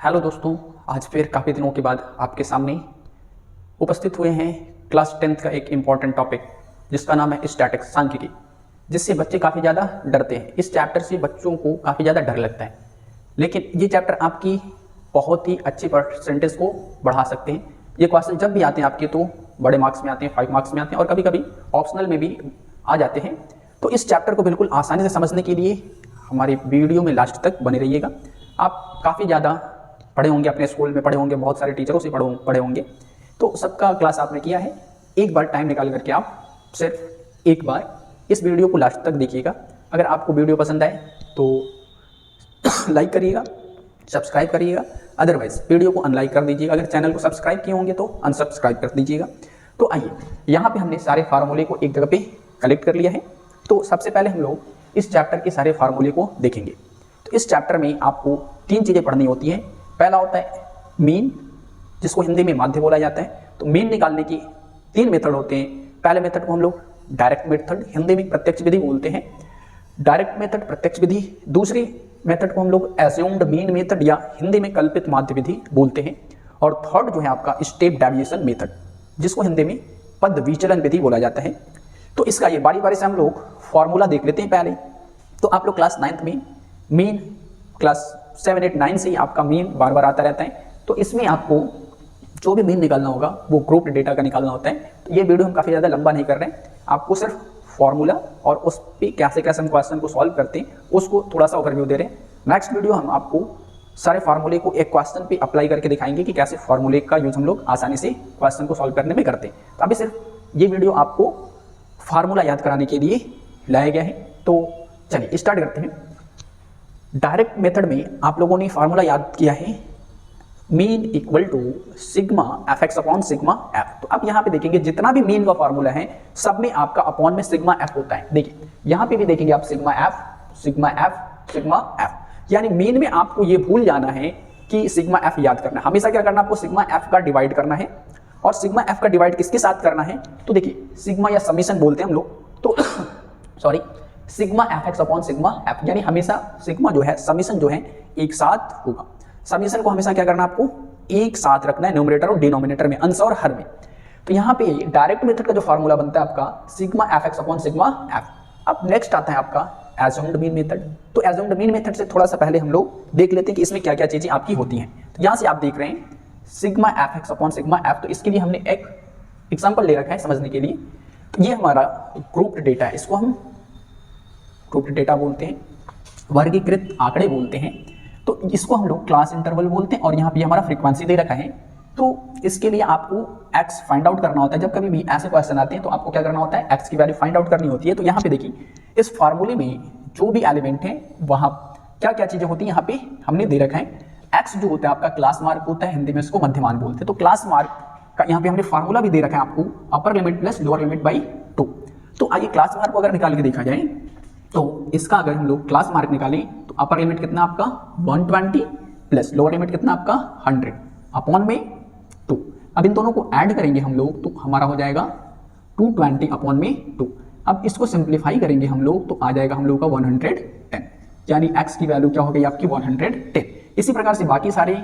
Hello दोस्तों, आज फिर काफ़ी दिनों के बाद आपके सामने उपस्थित हुए हैं क्लास 10th का एक इम्पॉर्टेंट टॉपिक जिसका नाम है स्टैटिक्स सांख्यिकी, जिससे बच्चे काफ़ी ज़्यादा डरते हैं। इस चैप्टर से बच्चों को काफ़ी ज़्यादा डर लगता है, लेकिन ये चैप्टर आपकी बहुत ही अच्छी परसेंटेज को बढ़ा सकते हैं। ये क्वेश्चन जब भी आते हैं आपके तो बड़े मार्क्स में आते हैं, 5 मार्क्स में आते हैं और कभी कभी ऑप्शनल में भी आ जाते हैं। तो इस चैप्टर को बिल्कुल आसानी से समझने के लिए हमारी वीडियो में लास्ट तक बने रहिएगा। आप काफ़ी ज़्यादा पढ़े होंगे, अपने स्कूल में पढ़े होंगे, बहुत सारे टीचरों से पढ़े होंगे, तो सबका क्लास आपने किया है। एक बार टाइम निकाल करके आप सिर्फ एक बार इस वीडियो को लास्ट तक देखिएगा। अगर आपको वीडियो पसंद आए तो लाइक करिएगा, सब्सक्राइब करिएगा, अदरवाइज वीडियो को अनलाइक कर दीजिएगा। अगर चैनल को सब्सक्राइब किए होंगे तो अनसब्सक्राइब कर दीजिएगा। तो आइए, यहाँ पे हमने सारे फार्मूले को एक जगह पे कलेक्ट कर लिया है। तो सबसे पहले हम लोग इस चैप्टर के सारे फार्मूले को देखेंगे। तो इस चैप्टर में आपको 3 चीज़ें पढ़नी होती हैं। पहला होता है मीन, जिसको हिंदी में माध्य बोला जाता है। तो मीन निकालने की 3 मेथड होते हैं। पहले मेथड को हम लोग डायरेक्ट मेथड, हिंदी में प्रत्यक्ष विधि बोलते हैं, डायरेक्ट मेथड प्रत्यक्ष विधि। दूसरी मेथड को हम लोग एज्यूम्ड मीन मेथड या हिंदी में कल्पित माध्य विधि बोलते हैं। और थर्ड जो है आपका स्टेप डेविएशन मेथड, जिसको हिंदी में पद विचलन विधि बोला जाता है। तो इसका ये बारी बारी से हम लोग फॉर्मूला देख लेते हैं पहले। तो आप लोग क्लास 9th में मीन, क्लास 7, 8, 9 से ही आपका मीन बार बार आता रहता है। तो इसमें आपको जो भी मीन निकालना होगा वो ग्रुप्ड डेटा का निकालना होता है। तो ये वीडियो हम काफ़ी ज़्यादा लंबा नहीं कर रहे हैं, आपको सिर्फ फॉर्मूला और उस पर कैसे कैसे हम क्वेश्चन को सॉल्व करते हैं उसको थोड़ा सा ओवरव्यू दे रहे हैं। नेक्स्ट वीडियो हम आपको सारे फार्मूले को एक क्वेश्चन पे अप्लाई करके दिखाएंगे कि कैसे फार्मूले का यूज हम लोग आसानी से क्वेश्चन को सॉल्व करने में करते हैं। तो अभी सिर्फ ये वीडियो आपको फार्मूला याद कराने के लिए लाया गया है। तो चलिए स्टार्ट करते हैं। डायरेक्ट मेथड में आप लोगों ने फार्मूला याद किया है, mean equal to sigma f x upon sigma f. तो अब यहाँ पे देखेंगे जितना भी मीन का फार्मूला है सब में आपका अपॉन में सिग्मा एफ होता है। देखिए यहाँ पे भी देखेंगे आप sigma F, sigma F, sigma F. यानी मीन में आपको ये भूल जाना है कि सिग्मा एफ याद करना है। हमेशा क्या करना है, आपको सिग्मा एफ का डिवाइड करना है। और सिग्मा एफ का डिवाइड किसके साथ करना है, तो देखिए सिग्मा या समीशन बोलते हैं हम लोग, तो sorry sigma f x upon sigma F. यानी हमेशा सिग्मा जो है, समीशन जो है एक साथ होगा। समीशन को हमेशा क्या करना है, आपको एक साथ रखना है न्यूमरेटर और डिनोमिनेटर में, अंश और हर में। तो यहाँ पे डायरेक्ट मेथड का जो फार्मूला बनता है आपका sigma f x upon sigma F. अब नेक्स्ट आता है आपका एज्यूम्ड मीन मेथड। तो एज्यूम्ड मीन मेथड से थोड़ा सा पहले हम लोग देख लेते हैं कि इसमें क्या क्या चीजें आपकी होती हैं। तो यहाँ से आप देख रहे हैं sigma f x upon sigma f. तो इसके लिए हमने एक एग्जाम्पल ले रखा है समझने के लिए। तो ये हमारा ग्रुप्ड डेटा है, इसको हम ग्रुप्ड डेटा बोलते हैं, वर्गीकृत आंकड़े बोलते हैं। तो इसको हम लोग क्लास इंटरवल बोलते हैं। और यहाँ पे हमारा फ्रीक्वेंसी दे रखा है। तो इसके लिए आपको x फाइंड आउट करना होता है। जब कभी भी ऐसे क्वेश्चन आते हैं तो आपको क्या करना होता है, x की वैल्यू फाइंड आउट करनी होती है। तो यहाँ पे देखिए इस फार्मूले में जो भी एलिमेंट है वहाँ क्या क्या चीजें होती है यहाँ पे हमने दे रखा है। x जो होता है आपका क्लास मार्क होता है, हिंदी में इसको मध्यमान बोलते हैं। तो क्लास मार्क का यहाँ पे हमने फार्मूला भी दे रखा है आपको, upper limit plus lower limit by 2। तो आइए क्लास मार्क को अगर निकाल के देखा जाए तो इसका अगर हम लोग क्लास मार्क निकालें तो अपर लिमिट कितना आपका 120 प्लस लोअर लिमिट कितना आपका 100 अपॉन में 2। अब इन दोनों को ऐड करेंगे हम लोग तो हमारा हो जाएगा 220 अपॉन में 2। अब इसको सिंप्लीफाई करेंगे हम लोग तो आ जाएगा हम लोग का 110, यानी x की वैल्यू क्या हो गई आपकी 110। इसी प्रकार से बाकी सारे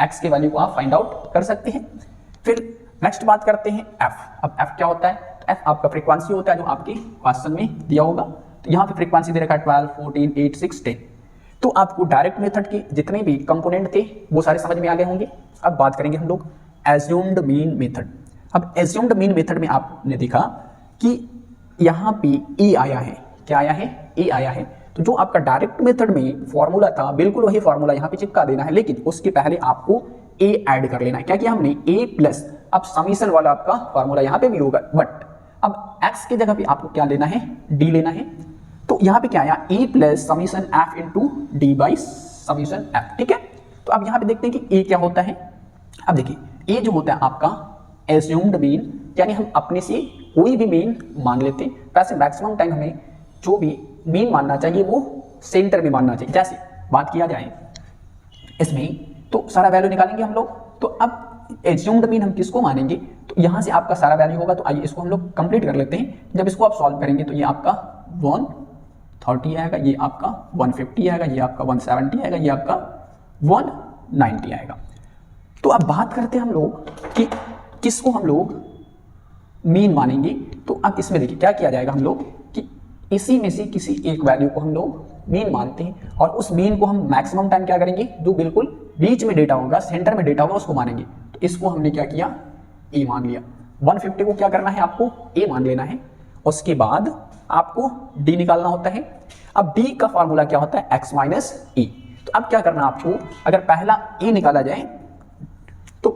x के वैल्यू को आप फाइंड आउट कर सकते हैं। फिर नेक्स्ट बात करते हैं f। अब f क्या होता है, f आपका फ्रीक्वेंसी होता है जो आपके क्वेश्चन में दिया होगा। तो यहाँ पे फ्रीक्वेंसी दे रखा है 12, 14, 8, 6, 10। तो आपको डायरेक्ट मेथड के जितने भी कंपोनेंट थे वो सारे समझ में आ गए होंगे। अब बात करेंगे हम लोग एज्यूम्ड मीन मेथड। अब एज्यूम्ड मीन मेथड में आपने देखा कि यहाँ पे ए आया है, क्या आया है, ए आया है। तो जो आपका डायरेक्ट मेथड में फॉर्मूला था बिल्कुल वही फॉर्मूला यहाँ पे चिपका देना है, लेकिन उसके पहले आपको ए ऐड कर लेना है। क्या किया हमने, ए प्लस, अब समीशन वाला आपका फॉर्मूला यहाँ पे भी होगा, बट अब x की जगह पे आपको क्या लेना है, d लेना है। तो यहाँ पे क्या आया, a plus summation f into d by summation f. ठीक है, तो अब यहाँ पे देखते हैं कि ए क्या होता है। अब देखिए ए जो होता है आपका एज्यूम्ड मीन, यानी हम अपने से कोई भी मीन मान लेते हैं। वैसे मैक्सिमम टाइम हमें जो भी मीन मानना चाहिए वो सेंटर में मानना चाहिए। जैसे बात किया जाए इसमें तो सारा वैल्यू निकालेंगे हम लोग। तो अब एज्यूम्ड मीन हम किसको मानेंगे, तो यहाँ से आपका सारा वैल्यू होगा। तो आइए इसको हम लोग कंप्लीट कर लेते हैं। जब इसको आप सॉल्व करेंगे तो ये आपका 130 आएगा, ये आपका 150 आएगा, ये आपका 170 आएगा, ये आपका 1 90 आएगा। तो अब बात करते हैं हम लोग कि किसको हम लोग मीन मानेंगे। तो अब इसमें देखिए क्या किया जाएगा, हम लोग कि इसी में से किसी एक वैल्यू को हम लोग मीन मानते हैं और उस मीन को हम मैक्सिमम टाइम क्या करेंगे, जो बिल्कुल बीच में डेटा होगा, सेंटर में डेटा होगा, उसको मानेंगे। तो इसको हमने क्या किया, ए मान लिया। 150 को क्या करना है, आपको ए मान लेना है। उसके बाद आपको डी निकालना होता है। अब डी का फॉर्मूला क्या होता है, एक्स माइनस ए। तो अब क्या करना आपको, अगर पहला ए निकाला जाए तो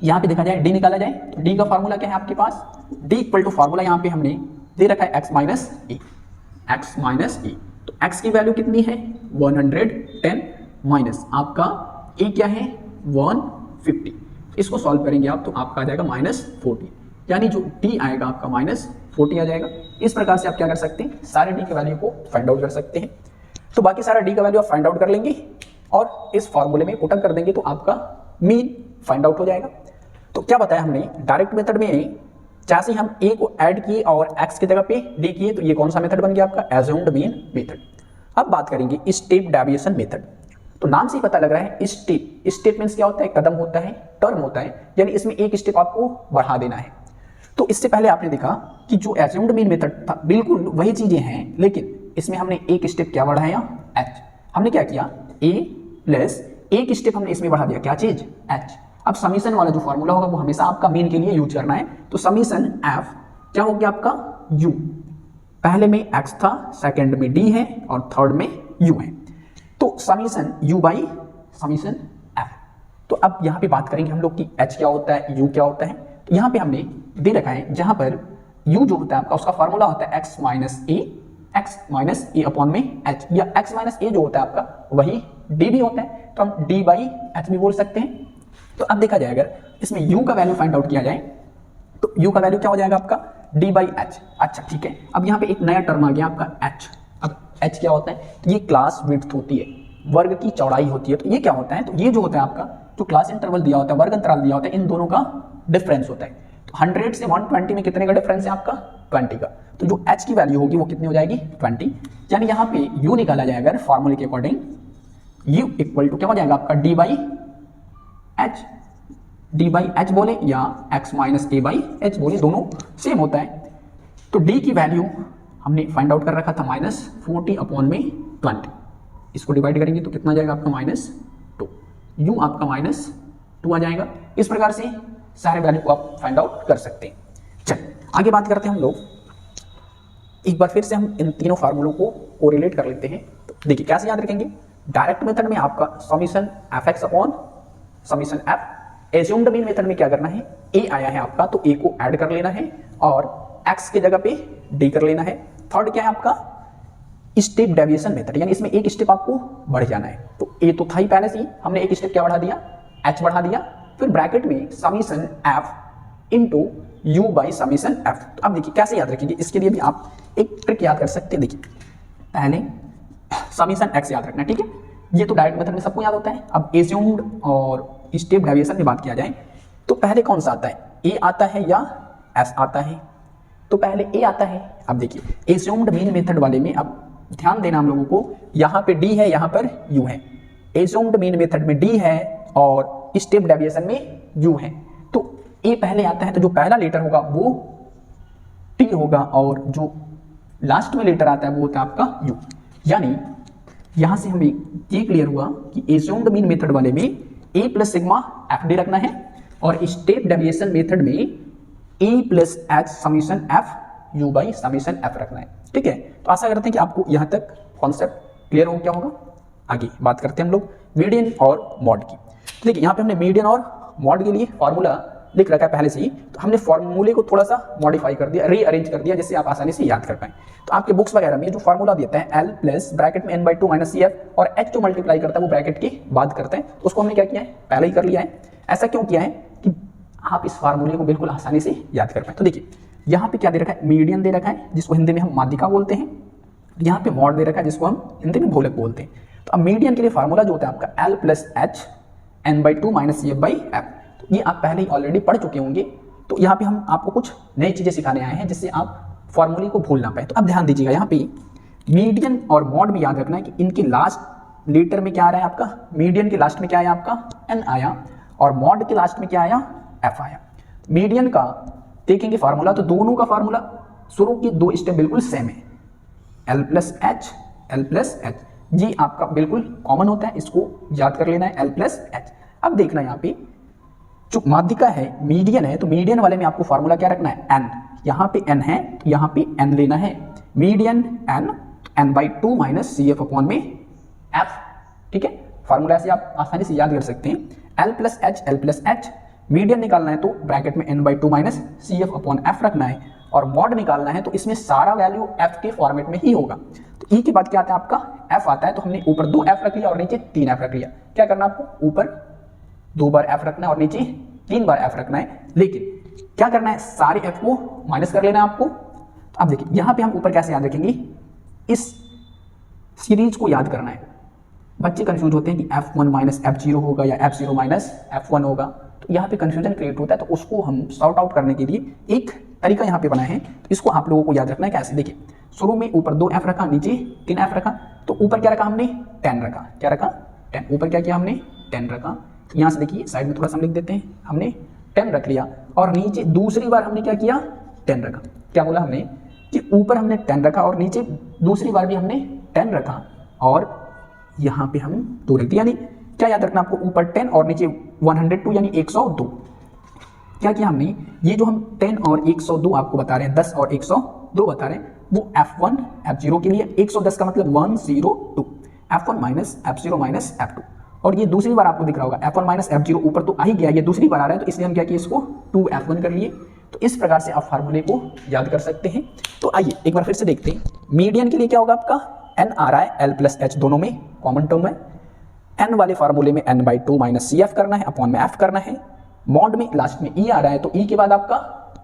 यहां पे देखा जाए डी निकाला जाए तो डी का फॉर्मूला क्या है आपके पास, डी इक्वल टू फॉर्मूला यहां पे हमने दे रखा है एक्स माइनस ए, एक्स माइनस ए। तो एक्स की वैल्यू कितनी है 110 माइनस आपका ए क्या है 150। इसको सॉल्व करेंगे आप तो आपका आ जाएगा -40, यानी जो डी आएगा आपका -40 आ जाएगा। इस प्रकार से आप क्या कर सकते हैं, सारे डी के वैल्यू को फाइंड आउट कर सकते हैं। तो बाकी सारा डी का वैल्यू आप फाइंड आउट कर लेंगे और इस फॉर्मूले में पुट अप कर देंगे तो आपका मीन फाइंड आउट हो जाएगा। तो क्या बताया हमने, डायरेक्ट मेथड में जैसे हम ए को ऐड किए और एक्स की जगह पे डी किए तो ये कौन सा मेथड बन गया आपका, एज्यूम्ड मीन मेथड। अब बात करेंगे स्टेप डेविएशन मेथड। तो नाम से ही पता लग रहा है स्टेप, स्टेप मींस क्या होता है, कदम होता है, टर्म होता है, यानी इसमें एक स्टेप आपको बढ़ा देना है। तो इससे पहले आपने देखा कि जो एज्यूम्ड मीन मेथड था बिल्कुल वही चीजें हैं, लेकिन इसमें हमने एक स्टेप क्या बढ़ाया, एच। हमने क्या किया, ए प्लस एक स्टेप हमने इसमें बढ़ा दिया, क्या चीज, एच। अब समीशन वाला जो फॉर्मूला होगा वो हमेशा आपका मीन के लिए यूज करना है। तो समीशन एफ क्या हो गया आपका, यू। पहले में एक्स था, सेकंड में डी है और थर्ड में यू है। तो summation U by summation F. तो अब यहां पे बात करेंगे हम लोग कि एच क्या होता है, यू क्या होता है। तो यहां पे हमने दे रखा है जहां पर यू जो होता है आपका उसका फॉर्मूला होता है एक्स माइनस ए अपॉन में एच, या एक्स माइनस ए जो होता है आपका वही डी भी होता है, तो हम डी बाई एच भी बोल सकते हैं। तो अब देखा जाए अगर इसमें u का वैल्यू फाइंड आउट किया जाए तो u का वैल्यू क्या हो जाएगा आपका d बाई एच। अच्छा ठीक है, अब यहाँ पे एक नया टर्म आ गया आपका h। अब h क्या होता है, तो ये क्लास विड्थ होती है, वर्ग की चौड़ाई होती है। तो ये क्या होता है, तो ये जो होता है आपका जो क्लास इंटरवल दिया होता है, वर्ग अंतराल दिया होता है, इन दोनों का डिफरेंस होता है। तो 100 से 120 में कितने का डिफरेंस है आपका, 20 का। तो जो h की वैल्यू होगी वो कितनी हो जाएगी, 20। यानी यहाँ पे u निकाला जाएगा अगर फॉर्मूले के अकॉर्डिंग, u इक्वल टू क्या हो जाएगा आपका d by H, D by H बोले या x minus A by H बोले, दोनों सेम होता है। तो डी की वैल्यू हमने फाइंड आउट कर रखा था -40 अपॉन में 20। इसको डिवाइड करेंगे तो कितना जाएगा आपका -2, यू आपका -2 आ जाएगा। इस प्रकार से सारे वैल्यू को आप फाइंड आउट कर सकते हैं। चलिए आगे बात करते हैं हम लोग, एक बार फिर से हम इन तीनों फार्मूलों को कोरिलेट कर लेते हैं। तो देखिए कैसे याद रखेंगे, डायरेक्ट मेथड में आपका summation F x upon summation F. Assumed mean method में क्या करना है, ए आया है आपका तो ए को ऐड कर लेना है और एक्स की जगह पे डी कर लेना है। थर्ड क्या है आपका स्टेप डेविएशन मेथड, यानी इसमें एक स्टेप आपको बढ़ जाना है। तो ए तो था ही पहले से ही, हमने एक स्टेप क्या बढ़ा दिया, एच बढ़ा दिया, फिर ब्रैकेट में summation f into you by summation F. तो अब देखिए कैसे याद रखेंगे, इसके लिए भी आप एक ट्रिक याद कर सकते हैं। देखिए पहले समीशन एक्स याद रखना, ठीक है, ये तो डायरेक्ट मेथड में सबको याद होता है। अब एज्यूम्ड और स्टेप डेविएशन की बात किया जाए तो पहले कौन सा आता है, ए आता है या एस आता है, तो पहले ए आता है। अब देखिए एज्यूम्ड मीन मेथड वाले में अब ध्यान देना हम लोगों को, यहाँ पे डी है, यहाँ पर यू है। एज्यूम्ड मीन मेथड में डी है और स्टेप डेविएशन में यू है। तो ए पहले आता है तो जो पहला लेटर होगा वो टी होगा और जो लास्ट में लेटर आता है वो होता है आपका यू। यानी यहां से हमें ये क्लियर हुआ कि एज्यूम्ड मीन मेथड वाले में a plus sigma f d रखना है और स्टेप डेविएशन मेथड में a plus h summation f u by summation f रखना है। ठीक है, तो आशा करते हैं कि आपको यहां तक कॉन्सेप्ट क्लियर हो गया होगा। आगे बात करते हैं हम लोग मीडियन और मॉड की। तो देखिए यहाँ पे हमने मीडियन और मॉड के लिए फॉर्मूला लिख रखा है पहले से ही, तो हमने फॉर्मूले को थोड़ा सा मॉडिफाई कर दिया, रीअरेंज कर दिया, जिससे आप आसानी से याद कर पाएं। तो आपके बुक्स वगैरह में जो फॉर्मूला देता है एल प्लस ब्रैकेट में n/2 माइनस सी एफ और एच जो मल्टीप्लाई करता है वो ब्रैकेट के बाद करते हैं, उसको हमने क्या किया है, पहले ही कर लिया है। ऐसा क्यों किया है कि आप इस फार्मूले को बिल्कुल आसानी से याद कर पाए। तो देखिए यहाँ पे क्या दे रखा है, मीडियन दे रखा है जिसको हिंदी में हम माध्यिका बोलते हैं, यहाँ पे मॉड दे रखा है जिसको हम हिंदी में भूलक बोलते हैं। तो अब मीडियन के लिए फार्मूला जो होता है आपका L plus H n/2 minus C F by F, तो ये आप पहले ही ऑलरेडी पढ़ चुके होंगे। तो यहाँ पे हम आपको कुछ नई चीजें सिखाने आए हैं जिससे आप फॉर्मूले को भूल ना पाए। तो अब ध्यान दीजिएगा, यहाँ पे मीडियन और मॉड में याद रखना है कि इनके लास्ट लीटर में क्या आ रहा है आपका, मीडियन के लास्ट में क्या आया आपका n आया, और मॉड के लास्ट में क्या आया f आया। मीडियन का देखेंगे फार्मूला, तो दोनों का फार्मूला शुरू की दो स्टेप बिल्कुल सेम है, L प्लस एच, ये आपका बिल्कुल कॉमन होता है, इसको याद कर लेना है L प्लस एच। अब देखना यहाँ पे जो माध्यिका है मीडियन है, तो मीडियन वाले में आपको फार्मूला क्या रखना है n, यहाँ पे n है तो यहाँ पे n लेना है, median n/2 minus CF upon में f, ठीक है। फार्मूला से आप आसानी से याद कर सकते हैं, L प्लस एच, मीडियन निकालना है तो ब्रैकेट में n/2 minus CF upon f रखना है, और मॉड निकालना है तो इसमें सारा वैल्यू f के फॉर्मेट में ही होगा। तो e के बाद क्या आता है आपका f आता है, तो हमने ऊपर 2f रख लिया और नीचे 3f रख लिया। क्या करना आपको, ऊपर 2 बार f रखना है और नीचे 3 बार f रखना है, लेकिन क्या करना है सारे f को माइनस कर लेना है आपको। तो अब देखिए यहाँ पे हम ऊपर कैसे याद रखेंगे, इस सीरीज को याद करना है। बच्चे कंफ्यूज होते हैं कि f1 माइनस f0 होगा या f0 माइनस f1 होगा, तो यहाँ पे कंफ्यूजन क्रिएट होता है। तो उसको हम सॉर्ट आउट करने के लिए एक तरीका यहाँ पे बनाए हैं, तो इसको आप लोगों को याद रखना है कैसे। देखिए शुरू में ऊपर 2f रखा, नीचे 3f रखा, तो ऊपर क्या रखा हमने 10 रखा, क्या रखा 10, ऊपर क्या किया हमने 10 रखा। तो यहाँ से देखिए साइड में थोड़ा सा लिख देते हैं, हमने 10 रख लिया, और नीचे दूसरी बार हमने क्या किया 10 रखा। क्या बोला हमने कि ऊपर हमने 10 रखा और नीचे दूसरी बार भी हमने 10 रखा, और यहाँ पे हम 2 रख दिया। यानी क्या याद रखना आपको, ऊपर 10 और नीचे 102 यानी 102। क्या किया हमने, ये जो हम 10 और 102 आपको बता रहे हैं, 10 और 102 बता रहे हैं, वो f1 f0 के लिए 110 का मतलब 102, f1 minus f0 minus f2। और ये दूसरी बार आपको दिख रहा होगा f1 माइनस f0 ऊपर तो आ ही गया, ये दूसरी बार आ रहा है, तो इसलिए हम क्या किए इसको 2f1 कर लिए। तो इस प्रकार से आप फार्मूले को याद कर सकते हैं। तो आइए एक बार फिर से देखते हैं, मीडियन के लिए क्या होगा आपका n आ रहा है, L प्लस एच दोनों में कॉमन टर्म है, n वाले फार्मूले में n/2 माइनस CF करना है, अपॉन में f करना है। मॉड में लास्ट में e आ रहा है, तो e के बाद आपका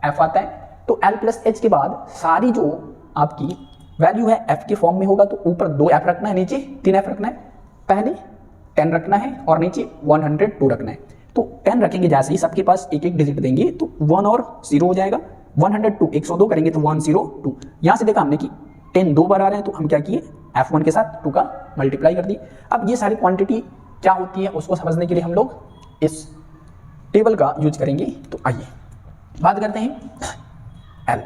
f आता है, तो L प्लस एच के बाद सारी जो आपकी वैल्यू है f के फॉर्म में होगा, तो ऊपर 2f रखना है, नीचे 3f रखना है, पहले 10 रखना है और नीचे 102 रखना है। तो 10 रखेंगे जैसे ही सबके पास एक एक डिजिट देंगे तो 1 और 0 हो जाएगा, 102 102 करेंगे तो 102। यहाँ से देखा हमने कि 10 2 बार आ रहे हैं, तो हम क्या किए f1 के साथ 2 का मल्टीप्लाई कर दिए। अब ये सारी क्वांटिटी क्या होती है उसको समझने के लिए हम लोग इस टेबल का यूज करेंगे। तो आइए बात करते हैं L।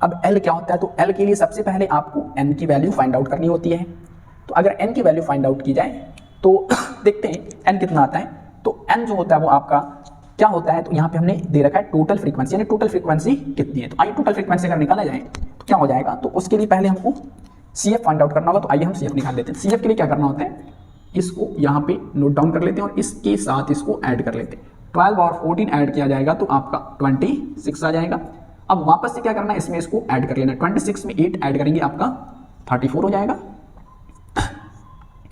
अब L क्या होता है, तो L के लिए सबसे पहले आपको n की वैल्यू फाइंड आउट करनी होती है। तो अगर n की वैल्यू फाइंड आउट की जाए तो देखते हैं n कितना आता है। तो n जो होता है वो आपका क्या होता है, तो यहाँ पे हमने दे रखा है टोटल फ्रीक्वेंसी, यानी टोटल फ्रीक्वेंसी कितनी है। तो आइए टोटल फ्रीक्वेंसी अगर निकाला जाए तो क्या हो जाएगा, तो उसके लिए पहले हमको CF फाइंड आउट करना होगा। तो आइए हम CF निकाल लेते हैं। CF के लिए क्या करना होता है, इसको यहाँ पे नोट डाउन कर लेते हैं और इसके साथ इसको ऐड कर लेते हैं। 12 और 14 ऐड किया जाएगा तो आपका 26 आ जाएगा। अब वापस से क्या करना है, इसमें इसको ऐड कर लेना है, 26 में 8 ऐड करेंगे आपका 34 हो जाएगा।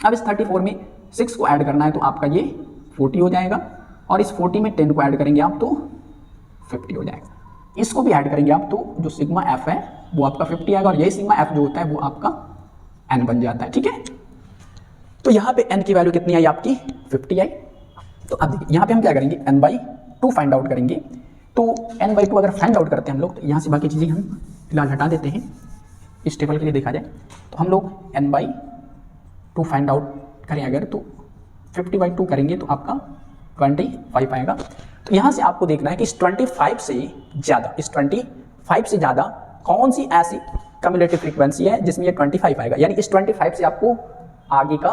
अब इस 34 में 6 को ऐड करना है तो आपका ये 40 हो जाएगा, और इस 40 में 10 को ऐड करेंगे आप तो 50 हो जाएगा। इसको भी ऐड करेंगे आप तो जो सिग्मा एफ है वो आपका 50 आएगा, और यही सिग्मा एफ जो होता है वो आपका n बन जाता है, ठीक है। तो यहाँ पे n की वैल्यू कितनी आई आपकी 50 आई। तो अब देखिए यहाँ पे हम क्या करेंगे n/2 फाइंड आउट करेंगे। तो n/2 अगर फाइंड आउट करते हैं हम लोग, तो यहाँ से बाकी चीज़ें हम फिलहाल हटा देते हैं। इस टेबल के लिए देखा जाए तो हम लोग n/2 फाइंड आउट करें अगर, तो 50/2 करेंगे तो आपका 25 आएगा। तो यहाँ से आपको देखना है कि इस 25 से ज़्यादा कौन सी ऐसी कम्युलेटिव फ्रीक्वेंसी है जिसमें ये 25 आएगा, यानी इस 25 से आपको आगे का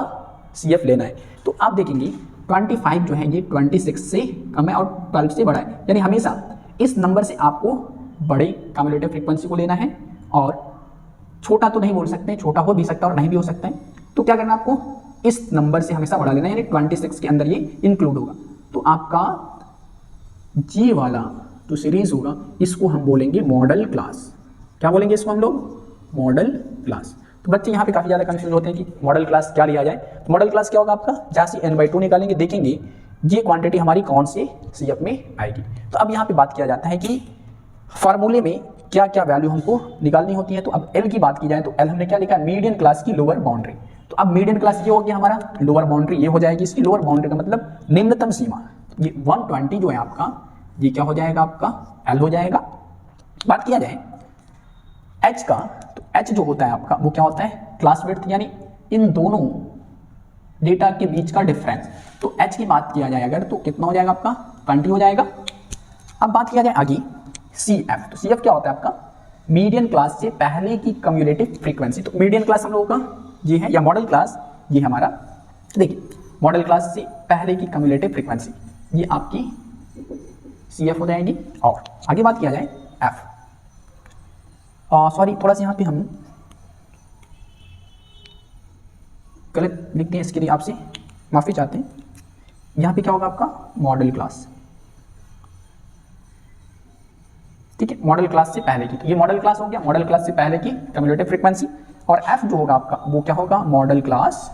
CF लेना है। तो आप देखेंगे 25 जो है ये 26 से कम है और 12 से बड़ा है, यानी हमेशा इस नंबर से आपको बड़े कम्युलेटिव फ्रीक्वेंसी को लेना है, और छोटा तो नहीं बोल सकते, छोटा हो भी सकता है और नहीं भी हो सकता है। तो क्या करना है आपको इस नंबर से हमेशा बड़ा लेना है, यानी 26 के अंदर ये इंक्लूड होगा। तो आपका ये वाला जो सीरीज होगा इसको हम बोलेंगे मॉडल क्लास। क्या बोलेंगे इसको हम लोग, मॉडल क्लास। तो बच्चे यहाँ पे काफ़ी ज़्यादा कंफ्यूज होते हैं कि मॉडल क्लास क्या लिया जाए। तो मॉडल क्लास क्या होगा आपका, जैसे n/2 निकालेंगे, देखेंगे ये क्वांटिटी हमारी कौन से CF में आएगी। तो अब यहाँ पे बात किया जाता है कि फार्मूले में क्या क्या वैल्यू हमको निकालनी होती है। तो अब L की बात की जाए तो L हमने क्या लिखा है, मीडियन क्लास की लोअर बाउंड्री। तो अब मीडियन क्लास ये हो गया हमारा, लोअर बाउंड्री ये हो जाएगी। इसकी लोअर बाउंड्री का मतलब निम्नतम सीमा, ये 120 जो है आपका, ये क्या हो जाएगा आपका L हो जाएगा। बात किया जाए H का, तो H जो होता है आपका वो क्या होता है, क्लास विड्थ, यानी इन दोनों डेटा के बीच का डिफरेंस। तो h की बात किया जाए अगर तो कितना हो जाएगा आपका 20 हो जाएगा। अब बात किया जाए आगे CF, तो CF क्या होता है आपका मीडियन क्लास से पहले की कम्युलेटिव फ्रीक्वेंसी। तो मीडियन क्लास हम लोगों का ये है या मॉडल क्लास ये हमारा, देखिए मॉडल क्लास से पहले की कम्युलेटिव फ्रीक्वेंसी ये आपकी CF हो जाएगी। और आगे बात किया जाए F, सॉरी थोड़ा सा यहाँ पे हम गलत लिखते हैं, इसके लिए आपसे माफी चाहते हैं। यहाँ पे क्या होगा आपका मॉडल क्लास, ठीक है, मॉडल क्लास से पहले की, तो ये मॉडल क्लास हो गया, मॉडल क्लास से पहले की कम्युलेटिव फ्रीक्वेंसी। और F जो होगा आपका वो क्या होगा मॉडल क्लास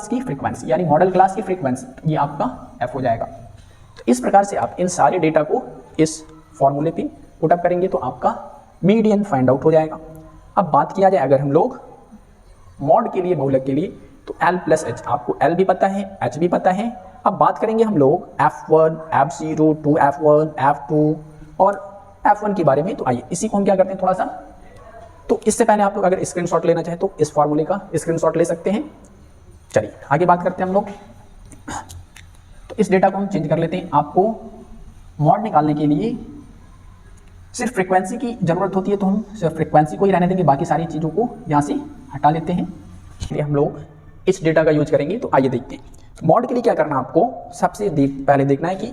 की फ्रीक्वेंसी, यानी मॉडल क्लास की फ्रीक्वेंसी ये आपका F हो जाएगा। तो इस प्रकार से आप इन सारे डेटा को इस फॉर्मूले पे पुट अप करेंगे तो आपका मीडियन फाइंड आउट हो जाएगा। अब बात किया जाए अगर हम लोग मॉड के लिए, बहुलक के लिए, तो L प्लस H, आपको L भी पता है H भी पता है। अब बात करेंगे हम लोग F1, F0, 2F1, F2 और F1 के बारे में। तो आइए इसी को हम क्या करते हैं थोड़ा सा, तो इससे पहले आप लोग अगर स्क्रीनशॉट लेना चाहें तो इस फॉर्मूले का स्क्रीनशॉट ले सकते हैं। चलिए आगे बात करते हैं हम लोग। तो इस डेटा को हम चेंज कर लेते हैं। आपको मॉड निकालने के लिए सिर्फ फ्रीक्वेंसी की जरूरत होती है, तो हम सिर्फ फ्रीक्वेंसी को ही रहने देंगे, बाकी सारी चीज़ों को यहाँ से हटा लेते हैं। इसलिए हम लोग इस डेटा का यूज करेंगे। तो आइए देखते हैं मॉड के लिए क्या करना है आपको, सबसे पहले देखना है कि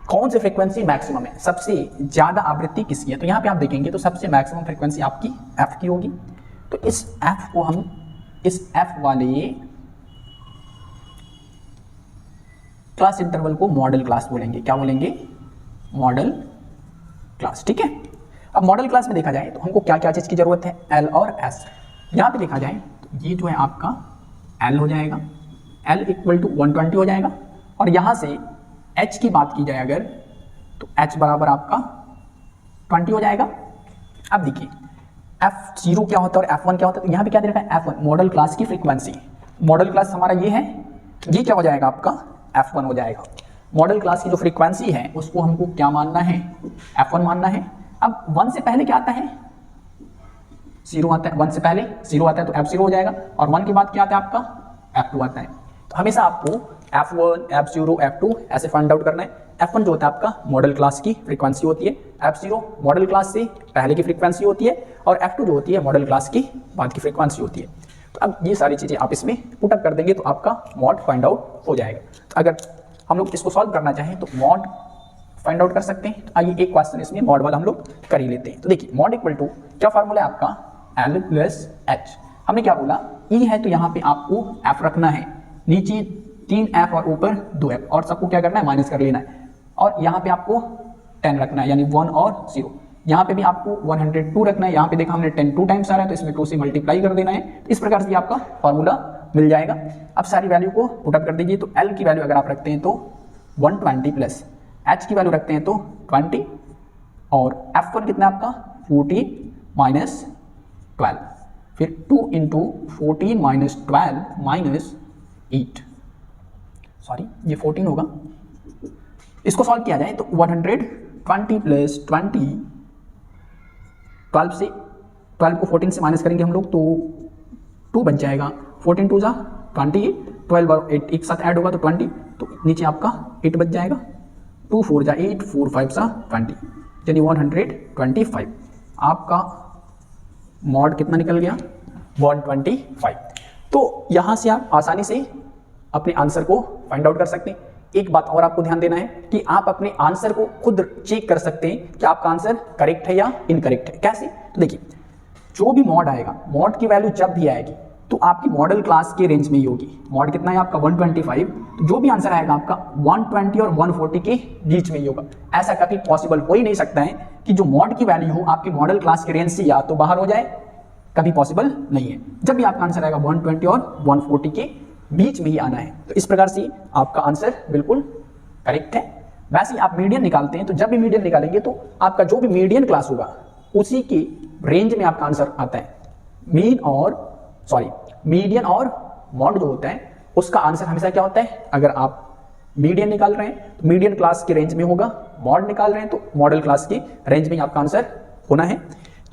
कौन सी फ्रीक्वेंसी मैक्सिमम है, सबसे ज़्यादा आवृत्ति किसकी है। तो यहाँ पे आप देखेंगे तो सबसे मैक्सिमम फ्रीक्वेंसी आपकी F की होगी। तो इस F को हम इस F वाले क्लास इंटरवल को मॉडल क्लास बोलेंगे। क्या बोलेंगे मॉडल क्लास, ठीक है। अब मॉडल क्लास में देखा जाए तो हमको क्या क्या चीज़ की जरूरत है, L और S। यहाँ पे देखा जाए तो ये जो है आपका L हो जाएगा, L इक्वल टू 120 हो जाएगा। और यहाँ से H की बात की जाए अगर तो H बराबर आपका 20 हो जाएगा। अब देखिए F0 क्या होता है और F1 क्या होता है, तो यहाँ पे क्या दे रखा है F1 मॉडल क्लास की फ्रीक्वेंसी। मॉडल क्लास हमारा ये है, ये क्या हो जाएगा आपका F1 हो जाएगा। मॉडल क्लास की जो फ्रीक्वेंसी है उसको हमको क्या मानना है, F1 मानना है। अब 1 से पहले क्या आता है, 0 आता है। 1 से पहले 0 आता है तो F0 हो जाएगा। और 1 के बाद क्या आता है आपका F2 आता है। तो हमेशा आपको F1, F0, F2 ऐसे फाइंड आउट करना है। F1 जो होता है आपका मॉडल क्लास की फ्रीक्वेंसी होती है, F0 मॉडल क्लास से पहले की फ्रीक्वेंसी होती है, और F2 जो होती है मॉडल क्लास की बाद की फ्रीक्वेंसी होती है। तो अब ये सारी चीज़ें आप इसमें पुट अप कर देंगे तो आपका मॉड फाइंड आउट हो जाएगा। तो अगर हम लोग इसको सॉल्व करना चाहें तो मॉड फाइंड आउट कर सकते हैं। तो आइए एक क्वेश्चन इसमें मॉड वाला हम लोग कर ही लेते हैं। तो देखिए मॉड इक्वल टू क्या फार्मूला है आपका L प्लस H। हमने क्या बोला E है तो यहाँ पे आपको F रखना है, नीचे 3F और ऊपर 2F, और सबको क्या करना है माइनस कर लेना है। और यहाँ पे आपको 10 रखना है, यानी 1 और 0। यहाँ पे भी आपको 102 रखना है। यहाँ पे देखा हमने 10 2 टाइम्स आ रहा है तो इसमें 2 से मल्टीप्लाई कर देना है। तो इस प्रकार से आपका फॉर्मूला मिल जाएगा। अब सारी वैल्यू को पुट अप कर दीजिए। तो L की वैल्यू अगर आप रखते हैं तो 120 प्लस H की वैल्यू रखते हैं तो 20, और F1 कितना आपका 14 माइनस 12, फिर 2 इंटू 14 माइनस 12 माइनस 8, सॉरी ये 14 होगा। इसको सॉल्व किया जाए तो 120 प्लस 20, 12 से 12 को 14 से माइनस करेंगे हम लोग तो 2 बच जाएगा। 14 2 जा 28, 12 और 8 एक साथ ऐड होगा तो 20, तो नीचे आपका 8 बच जाएगा। 2 4 जा 8, 4 5 जा 20, यानी 125। आपका मॉड कितना निकल गया 125। तो यहाँ से आप आसानी से अपने आंसर को फाइंड आउट कर सकते हैं। एक बात और आपको ध्यान देना है कि आप अपने आंसर को खुद चेक कर सकते हैं कि आपका आंसर करेक्ट है या इनकरेक्ट है। कैसे, तो देखिए जो भी मॉड आएगा, मॉड की वैल्यू जब भी आएगी तो आपकी मॉडल क्लास के रेंज में ही होगी। मॉड कितना है आपका 125, तो जो भी आंसर आएगा आपका 120 और 140 के बीच में ही होगा। ऐसा कभी पॉसिबल हो ही नहीं सकता है कि जो मॉड की वैल्यू हो आपके मॉडल क्लास के रेंज से या तो बाहर हो जाए, कभी पॉसिबल नहीं है। जब भी आपका आंसर आएगा 120 और 140 के बीच में ही आना है। तो इस प्रकार से आपका आंसर बिल्कुल करेक्ट है। वैसे आप मीडियन निकालते हैं तो जब भी मीडियन निकालेंगे तो आपका जो भी मीडियन क्लास होगा उसी के रेंज में आपका आंसर आता है। मीडियन और मॉड जो होता है उसका आंसर हमेशा क्या होता है, अगर आप मीडियन निकाल रहे हैं तो मीडियन क्लास के रेंज में होगा, मॉड निकाल रहे हैं तो मॉडल क्लास के रेंज में आपका आंसर होना है।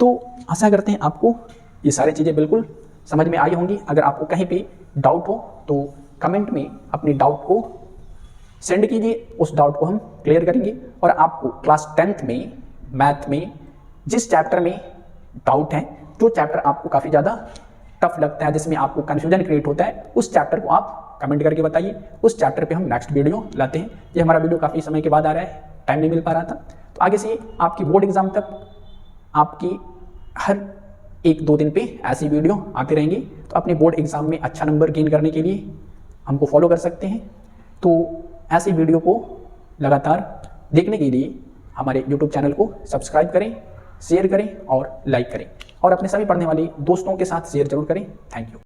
तो आशा करते हैं आपको ये सारी चीज़ें बिल्कुल समझ में आई होंगी। अगर आपको कहीं पे डाउट हो तो कमेंट में अपने डाउट को सेंड कीजिए, उस डाउट को हम क्लियर करेंगे। और आपको क्लास 10th में मैथ में जिस चैप्टर में डाउट है, जो चैप्टर आपको काफ़ी ज़्यादा टफ लगता है, जिसमें आपको कन्फ्यूजन क्रिएट होता है, उस चैप्टर को आप कमेंट करके बताइए। उस चैप्टर पे हम नेक्स्ट वीडियो लाते हैं। ये हमारा वीडियो काफ़ी समय के बाद आ रहा है, टाइम नहीं मिल पा रहा था। तो आगे से आपकी बोर्ड एग्जाम तक आपकी हर 1-2 दिन पे ऐसी वीडियो आते रहेंगी। तो अपने बोर्ड एग्जाम में अच्छा नंबर गेन करने के लिए हमको फॉलो कर सकते हैं। तो ऐसी वीडियो को लगातार देखने के लिए हमारे YouTube चैनल को सब्सक्राइब करें, शेयर करें और लाइक करें, और अपने सभी पढ़ने वाले दोस्तों के साथ शेयर जरूर करें। Thank you.